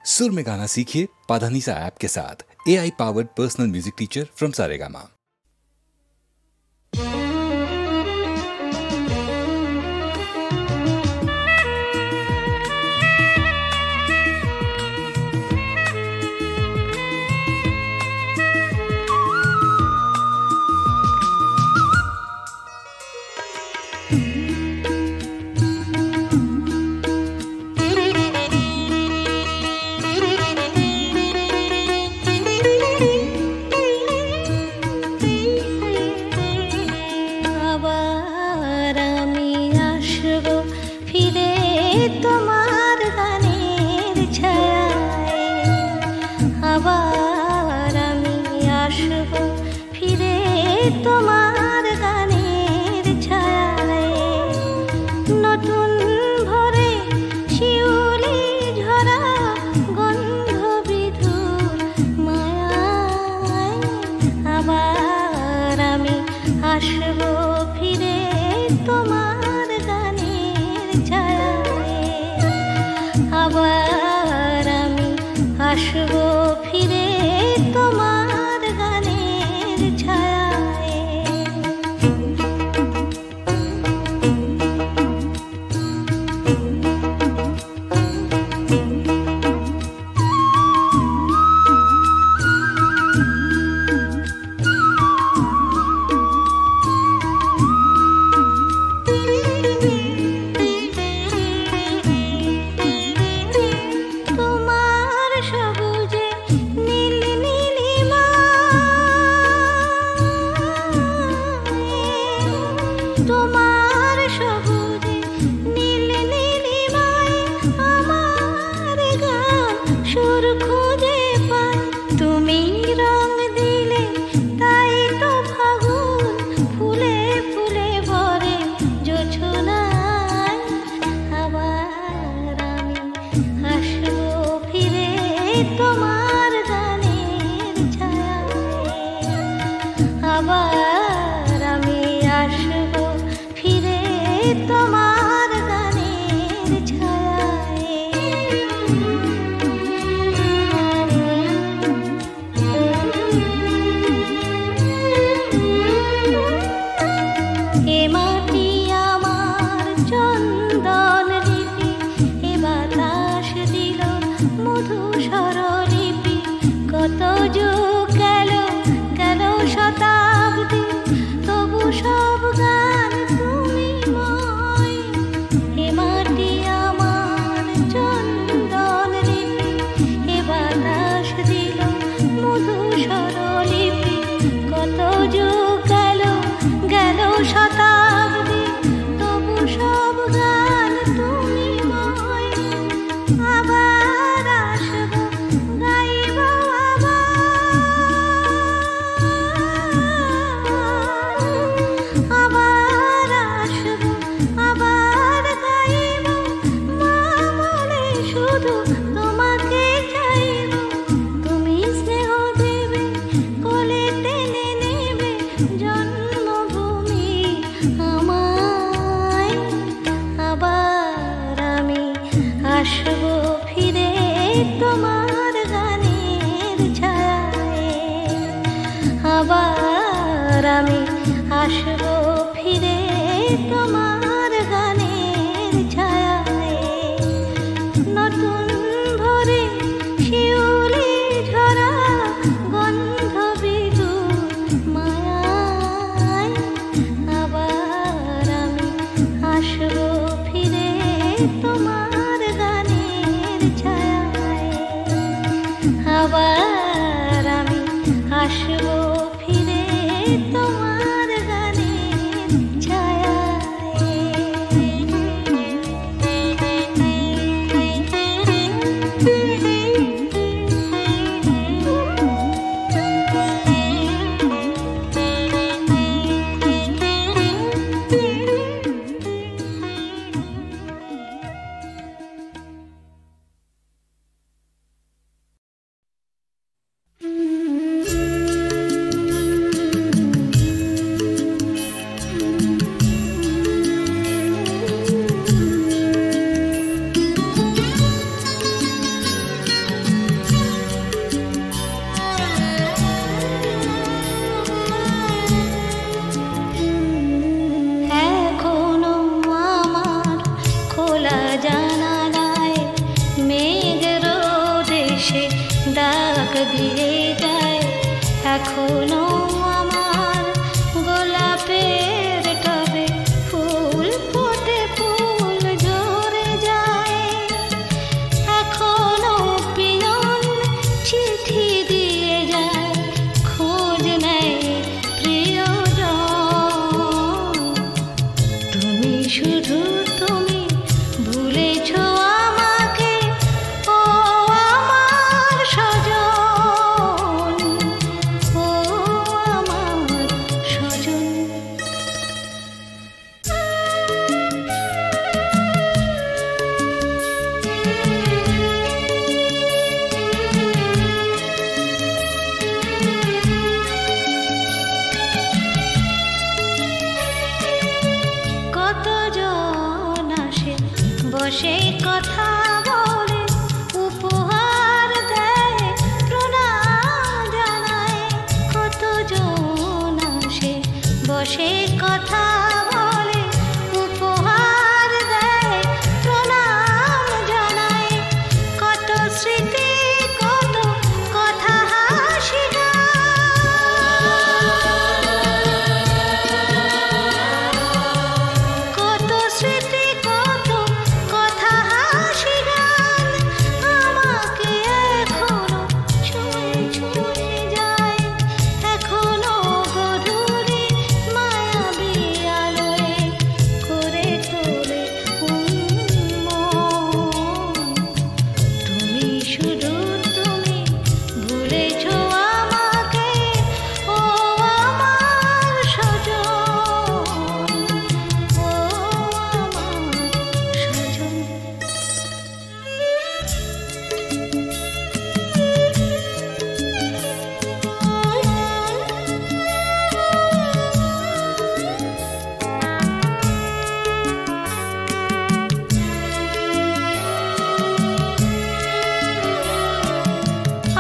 सुर में गाना सीखिए पाधानीसा ऐप के साथ। AI powered personal music teacher from Saregama. তোমার গানের ছায়ায় নতুন ভরে শিউলি ঝরা গন্ধ বিধুর মায়ায় আবার আমি আসবো ফিরে তোমার গানের ছায়ায় আবার আমি আসবো ফিরে তোমার গানের ছায়ায়। তোমার সবুজে নীল নীলিমায় আমার গান সুর খুঁজে পায় তুমি রং দিলে তাই তো ফাগুন ফুলে ফুলে ভরে জোছনায় আবার আমি আসবো ফিরে তোমার গানের ছায়ায় আবার আমি আসবো ফিরে তোমার গানের ছায়ায়। এ মাটি আমার চন্দন লিপি, এ বাতাস দিল মধু স্বরলিপি, কত যুগ গেল গেল শতাব্দী তবু সব গান তুমি ময়। এ মাটি আমার চন্দন লিপি, এ বাতাস দিল মধু স্বরলিপি, কত যুগ গেল গেল শতাব্দী তবু সব গান তুমি ময়। আবার আসবো গাইব আবার আসবো আবার গাইব মা বলে শুধু তোমাকে চাইব তুমি স্নেহ দেবে কোলে টেনে নেবে জন্মভূমি আমায় আবার আমি আসবো ফিরে তোমার গানের ছায়ায় আবার আমি আসবো ফিরে তোমার গানের ছায়ায় নতুন ভরে শিউলি ঝরা গন্ধ বিদুর মায়ায় আবার আমি আসবো ফিরে তোমার গানের ছায়ায় আবার আমি আসবো ফিরে তোমার গানের দিয়ে যায় এখনো আমার গোলাপের টবে ফুল ফোটে ফুল ঝরে যায় এখনো পিয়ন চিঠি দিয়ে যায় খোঁজ নেয় প্রিয়জন তুমি শুধু তুমি ভুলেছো আমাকে ও আমার সজন ও আমার সজন কতজন আসে বসে কথা বলে উপহার দেয় প্রণাম জানায় কতজন আসে বসে কথা বলে উপহার দেয় প্রণাম জানায় কত স্মৃতি কত কথা হাসি কত স্মৃতি কত কথা হাসি গান আমাকে এখনো ছুঁয়ে ছুঁয়ে যায় এখনো গধূলি মায়াবী আলোয় করে তোলে উন্মন তুমি শুধু তুমি ভুলেছো আমাকে ও আমার সজন ও আমার সজন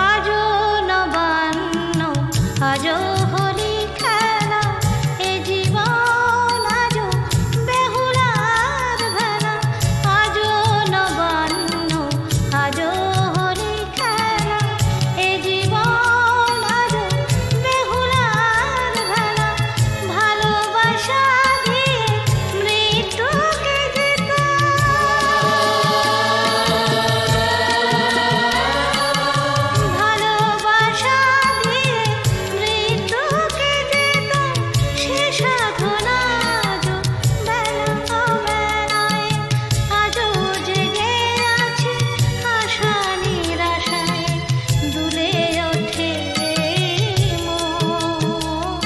আজও নবান্ন আজও হোলি খেলা এ জীবন আজও বেহুলার ভেলা আজও নবান্ন আজও হোলি খেলা এ জীবন আজও বেহুলার ভেলা ভালোবাসা দিয়ে মৃত্যুকে জেতা ভালোবাসা দিয়ে মৃত্যুকে জেতা সে সাধনা আজও বেলা অবেলায় আজও জেগে আছে আশা নিরাশায় দুলে ওঠে মন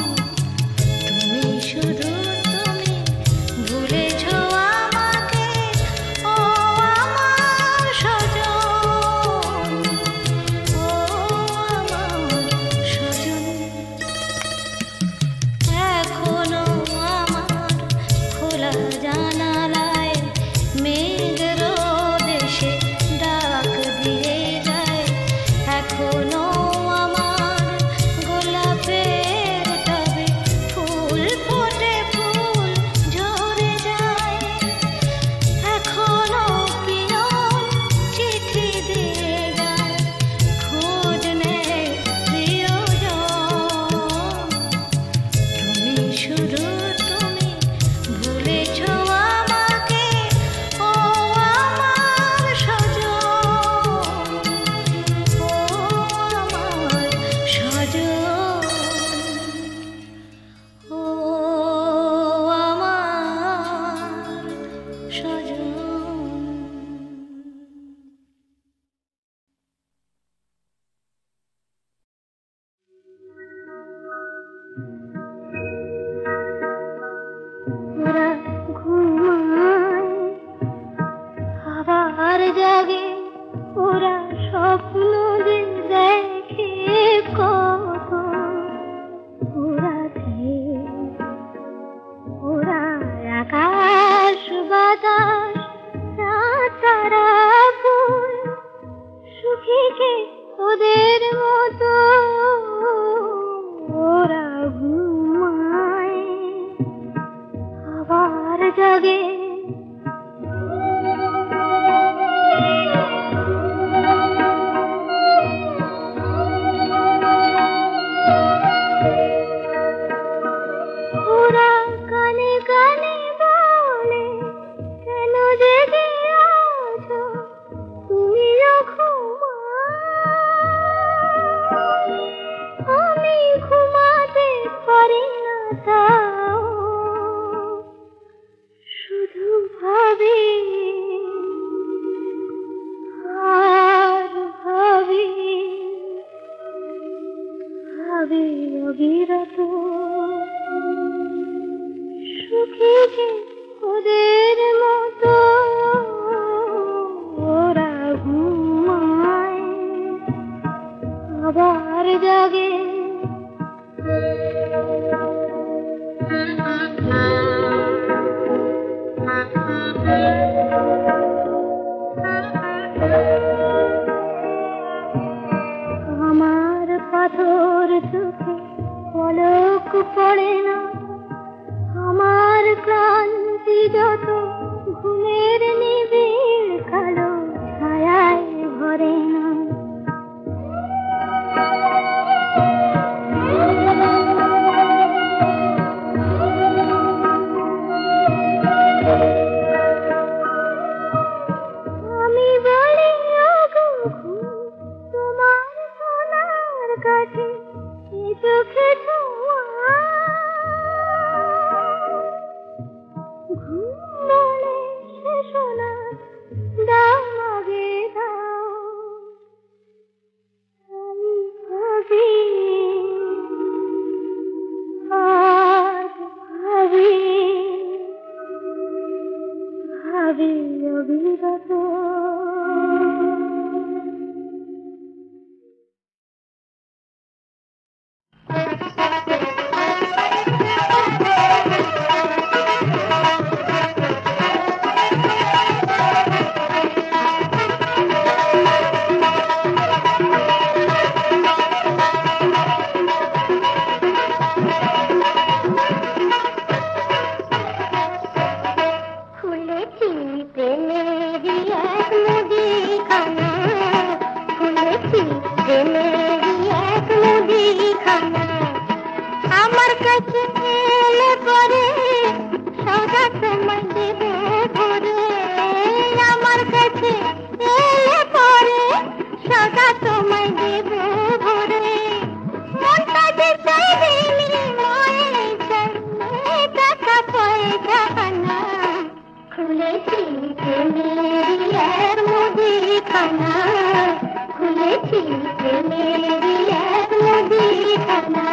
তুমি শুধু তুমি ভুলেছো আমাকে ও আমার সজন ও আমার সজন এখনো আমার খোলা জানালায় মেঘ রোদ এসে ডাক দিয়ে যায় এখনো আমার গোলাপের টবে ফুল ফোটে ফুল ঝরে যায় এখনো পিয়ন চিঠি দিয়ে যায় খোঁজ নেয় প্রিয়জন তুমি শুধু তুমি ভুলেছো আমাকে ও আমার সজন ও আমার সজন ও আমার সজন ওরা ঘুমায় আবার জাগে ওরা স্বপ্ন যে দেখে কত ওরা ওরা আকাশ বাতাস রাত তারা ফুল সুখীকে ওদের মতো ওরা ঘুমায় আবার জাগে আবার জাগে আমার পাথর চোখে পলক পড়ে না, আমার ক্লান্তি যত ঘুমের নিবিড় কালো ছায়ায় ভরে না। আমি বলি ওগো ঘুম, তোমার সোনার কাছে এ চোখে ছোঁয়া। ঘুম বলে সে সোনা দাও আগে দাও। আমি ভাবি আজ ভাবি ভাবি অবিরত। খুলেছি প্রেমেরই এক মুদিখানা, খুলেছি প্রেমেরই এক মুদিখানা। আমার কাছে এলে পরে সদা তোমায় দেবে ভরে। আমার কাছে এলে পরে সদা তোমায় দেবে ভরে। মনটা যে চাইবে নির্ময়ে চাইবে টাকা পয়সা না। খুলেছি প্রেমেরই এক মুদিখানা, খুলেছি প্রেমেরই এক মুদিখানা।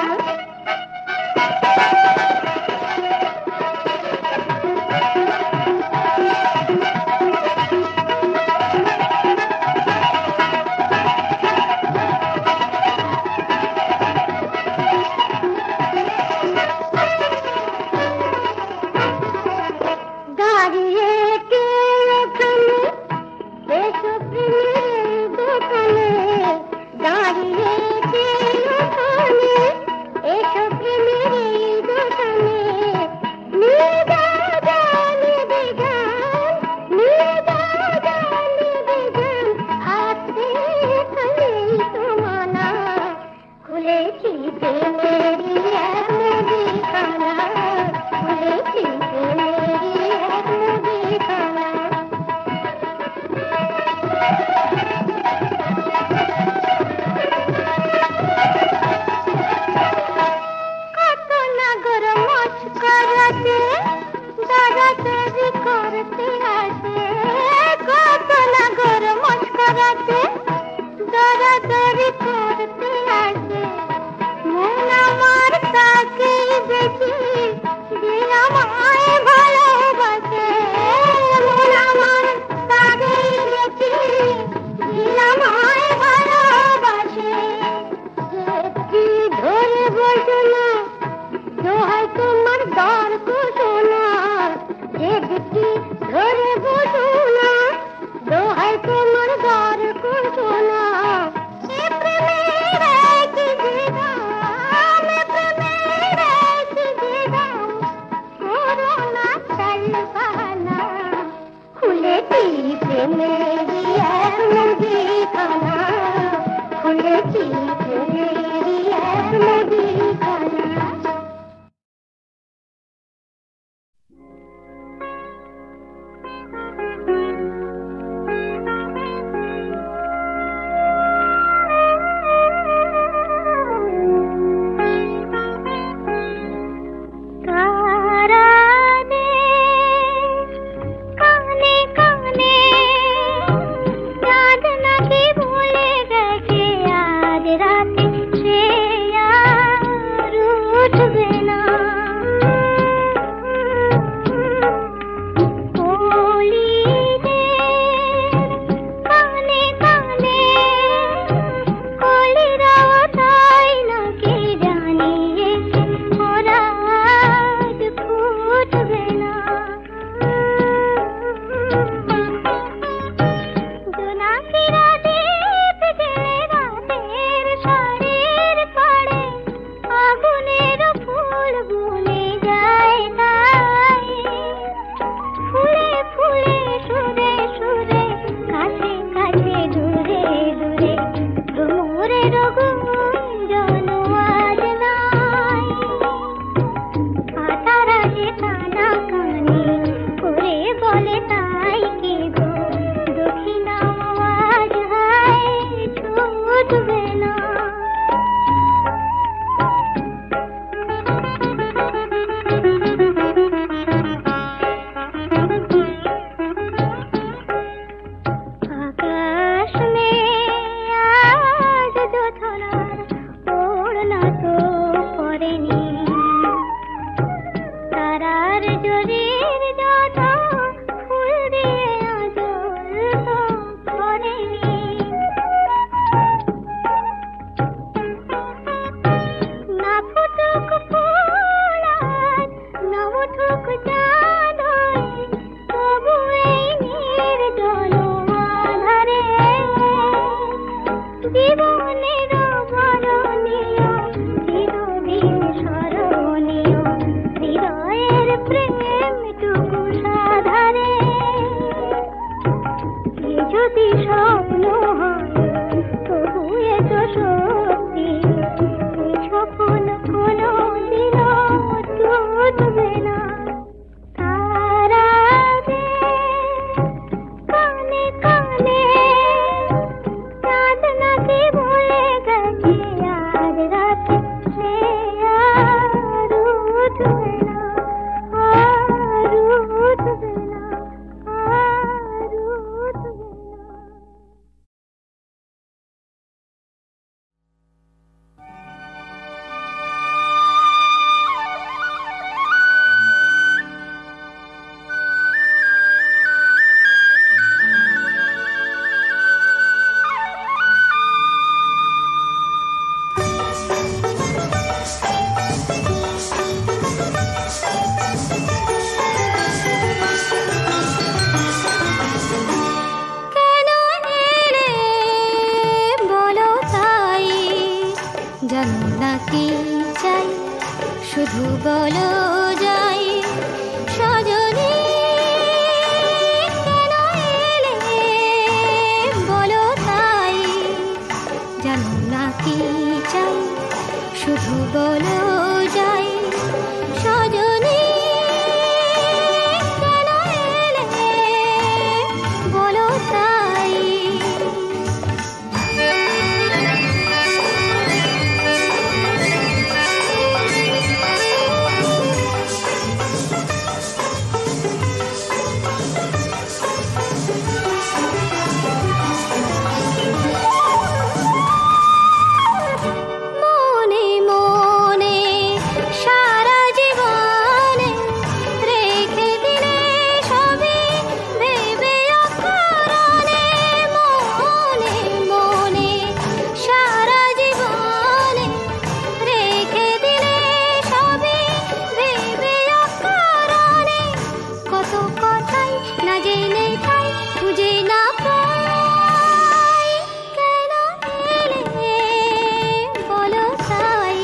জীবনের বরণীয় চিরদিন স্মরণীয় হৃদয়ের প্রেমটুকু সাধারে যদি স্বপ্ন হয় তবু এত সত্যি এই স্বপ্ন কোনো দিন টুটবে না তারাদের কানে কানে চাঁদ নাকি ভুলে গেছে আজ রাতে সে আর উঠবে না আর উঠবে না আর উঠবে না। কেন এলে বলো তাই জানো না কি চাই শুধু বলো যাই সজনী কেন এলে বলো তাই জানো না কি চাই শুধু বলো যাই সজনী কেন এলে বলো তাই মনে মনে সারা জীবনে রেখে দিলে সবই ভেবে অকারণে মনে মনে সারা জীবনে রেখে দিলে সবই ভেবে অকারণে কত কথাই না জেনে তাই খুঁজে না পাই কেন এলে বলো তাই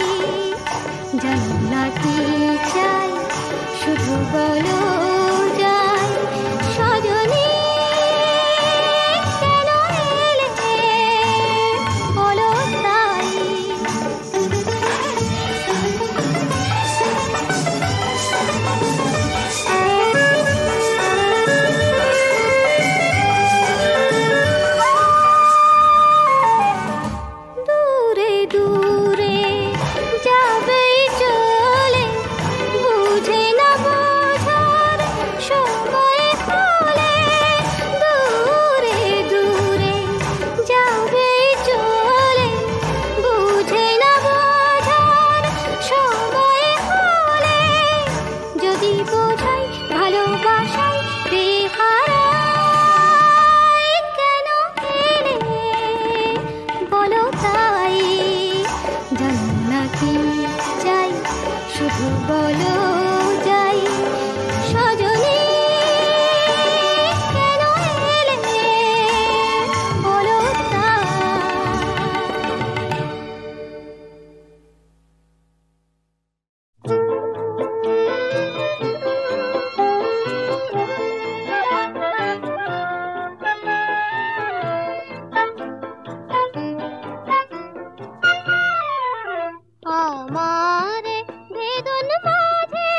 জানো না কি চাই শুধু বলো যাই সজনী কেন এলে বলো তাই দূরে দূরে যাবে চলে বুঝে না বোঝার সময় হলে দূরে দূরে যাবে চলে বুঝে না বোঝার সময় হলে যদি বোঝাই ভালোবাসাই বেহারাই কেন এলে বলো তাই জানো না কি চাই শুধু বলো যাই সজনী কেন এলে বলো তাই আমার বেদন মাঝে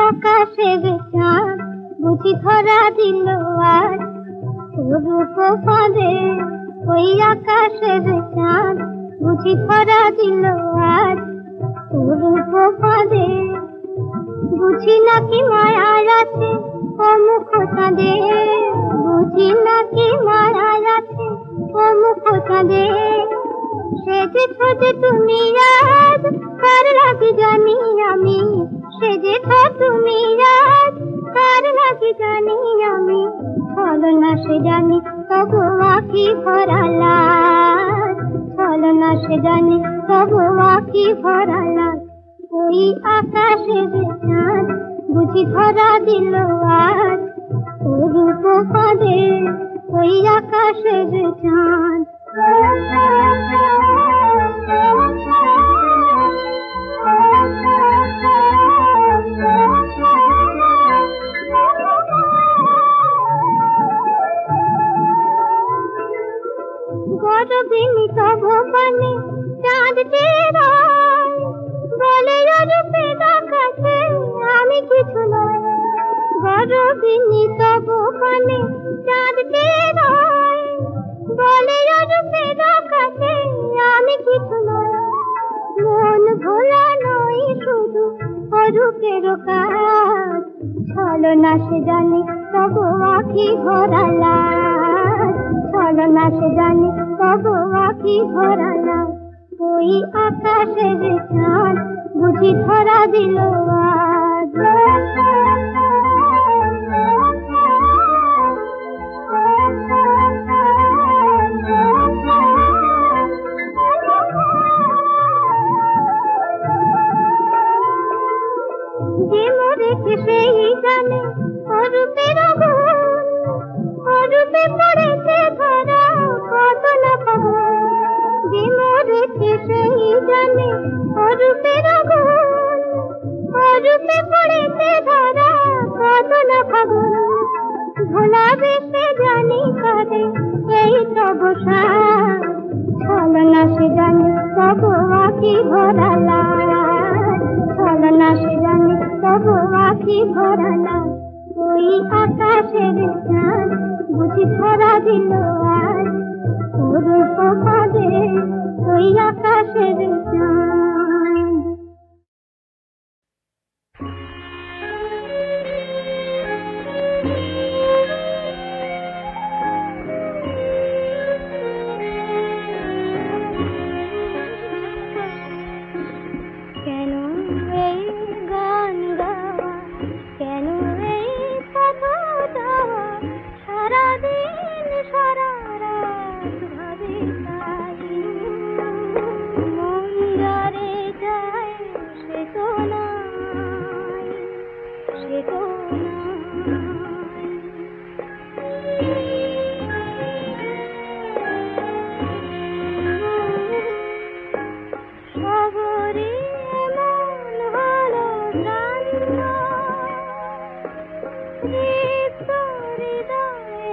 আকাশের চাঁদ বুঝি ধরা দিল আজ রূপ ফাঁদে, ওই আকাশের চাঁদ বুঝি ধরা দিল আজ রূপ ফাঁদে। বুঝি নাকি মায়া আছে ও মুখ চাঁদে, বুঝি নাকি মায়া আছে ও মুখ চাঁদে। সেজেছ যে তুমি আজ কার লাগি জানি আমি, সেজেছ তুমি আজ কার লাগি জানি আমি। ছলনা সে জানি তবু আঁখি ভরা লাল, ছলনা সে জানি তবু আঁখি ভরা লাল। ওই আকাশের চাঁদ বুঝি ধরা দিল আজ রূপ ফাঁদে, ওই আকাশের চাঁদ। গরবিনী তব পানে চাঁদ চেরাই, বলে রূপে দেখাচ্ছে আমি কিছু নয়। গরবিনী তব পানে চাঁদ চেরাই, বলে রূপে দেখাচ্ছে আমি কিছু নয়। মন ভোলা নয় শুধু অরূপের কাজ, ছলনা সে জানি তবু আঁখি ভরা লাল, ছলনা সে জানি তবু আঁখি ভরা লাল। ওই আকাশের চাঁদ বুঝি ধরা দিল আজ। যে মরেছে সেই জানে অরূপের গুণ, অরূপে পড়েছে ধরা কত না খবর। যে মরেছে সেই জানে অরূপের গুণ, অরূপে পড়েছে ধরা কত না খবর। ভোলা বেশে জানি করে এই তব সাজ, ছলনা সে জানি তবু আঁখি ভরা লাল, ছলনা সে জানি তবু আঁখি ভরা লাল। ওই আকাশের চাঁদ বুঝি ধরা দিল আজ রূপ ফাঁদে, ওই আকাশের চাঁদ। কেন এই গান গাওয়া, কেন এই কথা গাওয়া, সারাদিন সারা রাত ভাবে তাই। মন যারে যায় সে তো নাই, সে তো সাগরে মন হলো প্রাণ, তৃপ্ত হৃদয়ে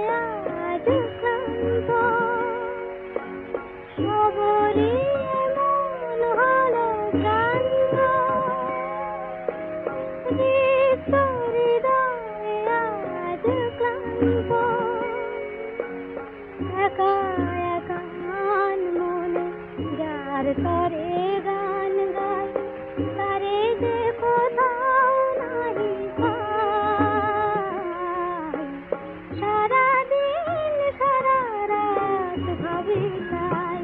আজ ক্লান্ত। সাগরে মন হলো প্রাণ, তৃপ্ত হৃদয়ে আজ ক্লান্ত। একা একা মান মনে যার তরে গান গায়, তারে যে কোথাও নাহি পাই। সারাদিন সারা রাত ভাবি তাই।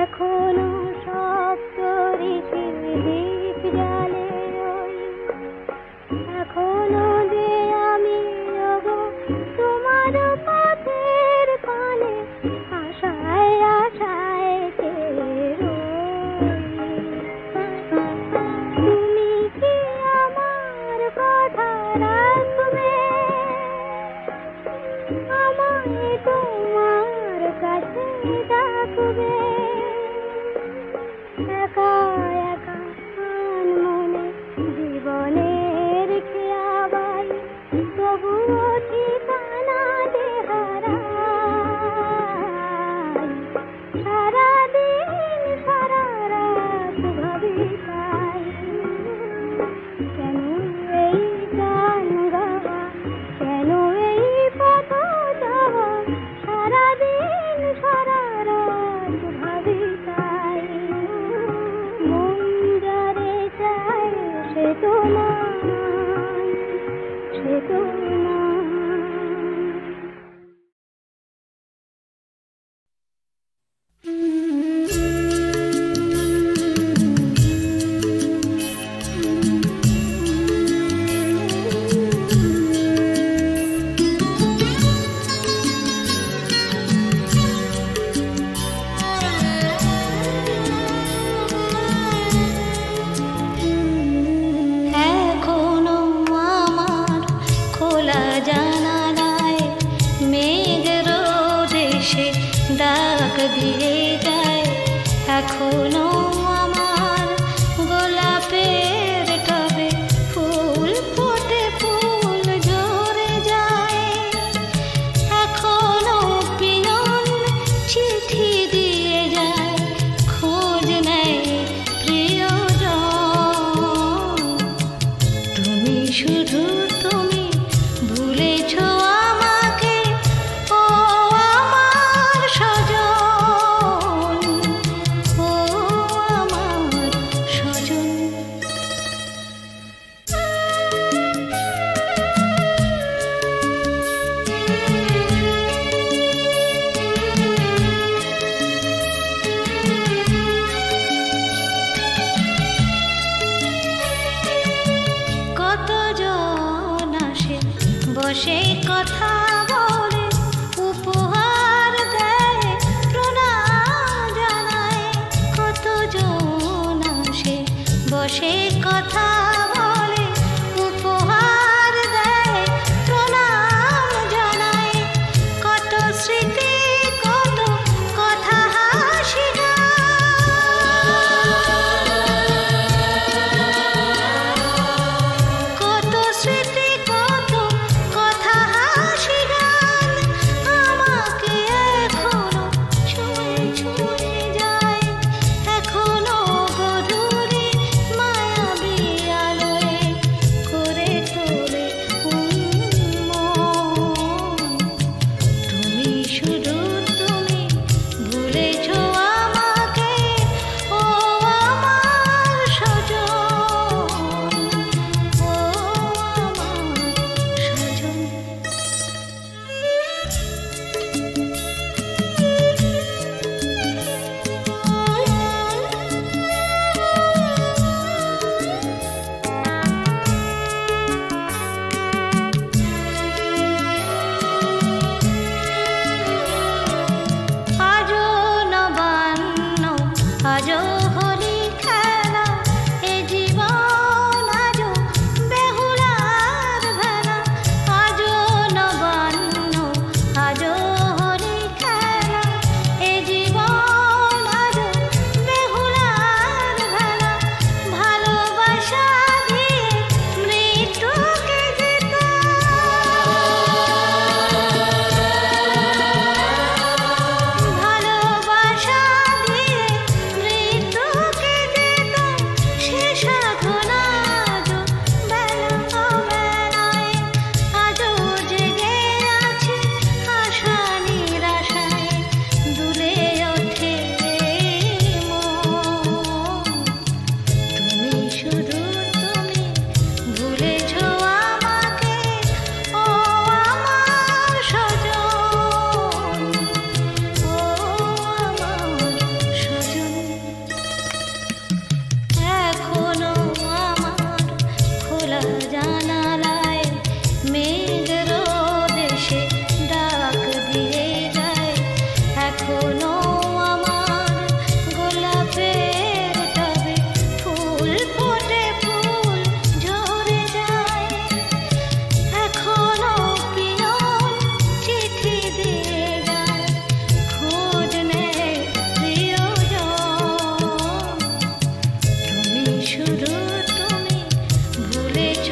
এখনো সপ্ত ঋষির দীপ জ্বালে ওই, এখনো যে আমি ওগো তোমার পথের পানে আশায় আশায় চেয়ে রই। তুমি কি আমার কথা রাখবে, আমায় তোমার কাছে ডাকবে। একা একা প্রাণ মনে জীবনের খেয়াবাই, তবুও ঠিকানা যে হারাই। দিয়ে যায় এখনো আমার গোলাপের টবে ফুল ফোটে ফুল ঝরে যায় এখনো পিয়ন চিঠি দিয়ে যায় খোঁজ নেয় প্রিয়জন তুমি শুধু তুমি ভুলেছ আমাকে ও আমার সজন ও আমার সজন কতজন আসে বসে কথা বলে উপহার দেয় প্রণাম জানায় কতজন আসে বসে কথা বলে উপহার দেয় প্রণাম জানায় কত স্মৃতি কত কথা হাসি কত স্মৃতি কত কথা হাসি গান আমাকে এখনো ছুঁয়ে ছুঁয়ে যায় এখনো গধূলি মায়াবী আলোয় করে তোলে উন্মন তুমি শুধু তুমি ভুলেছ আমাকে ও আমার সজন ও আমার সজন আজও নবান্ন আজও হোলি খেলা এ জীবন আজও বেহুলার ভেলা আজও নবান্ন আজও হোলি খেলা এ জীবন আজও বেহুলার ভেলা ভালোবাসা দিয়ে মৃত্যুকে জেতা ভালোবাসা দিয়ে মৃত্যুকে যেত সে সাধনা আজও বেলা অবেলায় আজও জেগে আছে আশা নিরাশায় দুলে ওঠে মন তুমি শুধু তুমি ভুলেছ আমাকে ও আমার সজন ও আমার সজন এখনো আমার খোলা জানালায় মেঘ রোদ এসে ডাক দিয়ে যায় এখনো আমার গোলাপের টবে ফুল ফোটে ফুল ঝরে যায় এখনো পিয়ন চিঠি দিয়ে যায় খোঁজ নেয় প্রিয়জন তুমি শুধু তুমি ভুলেছ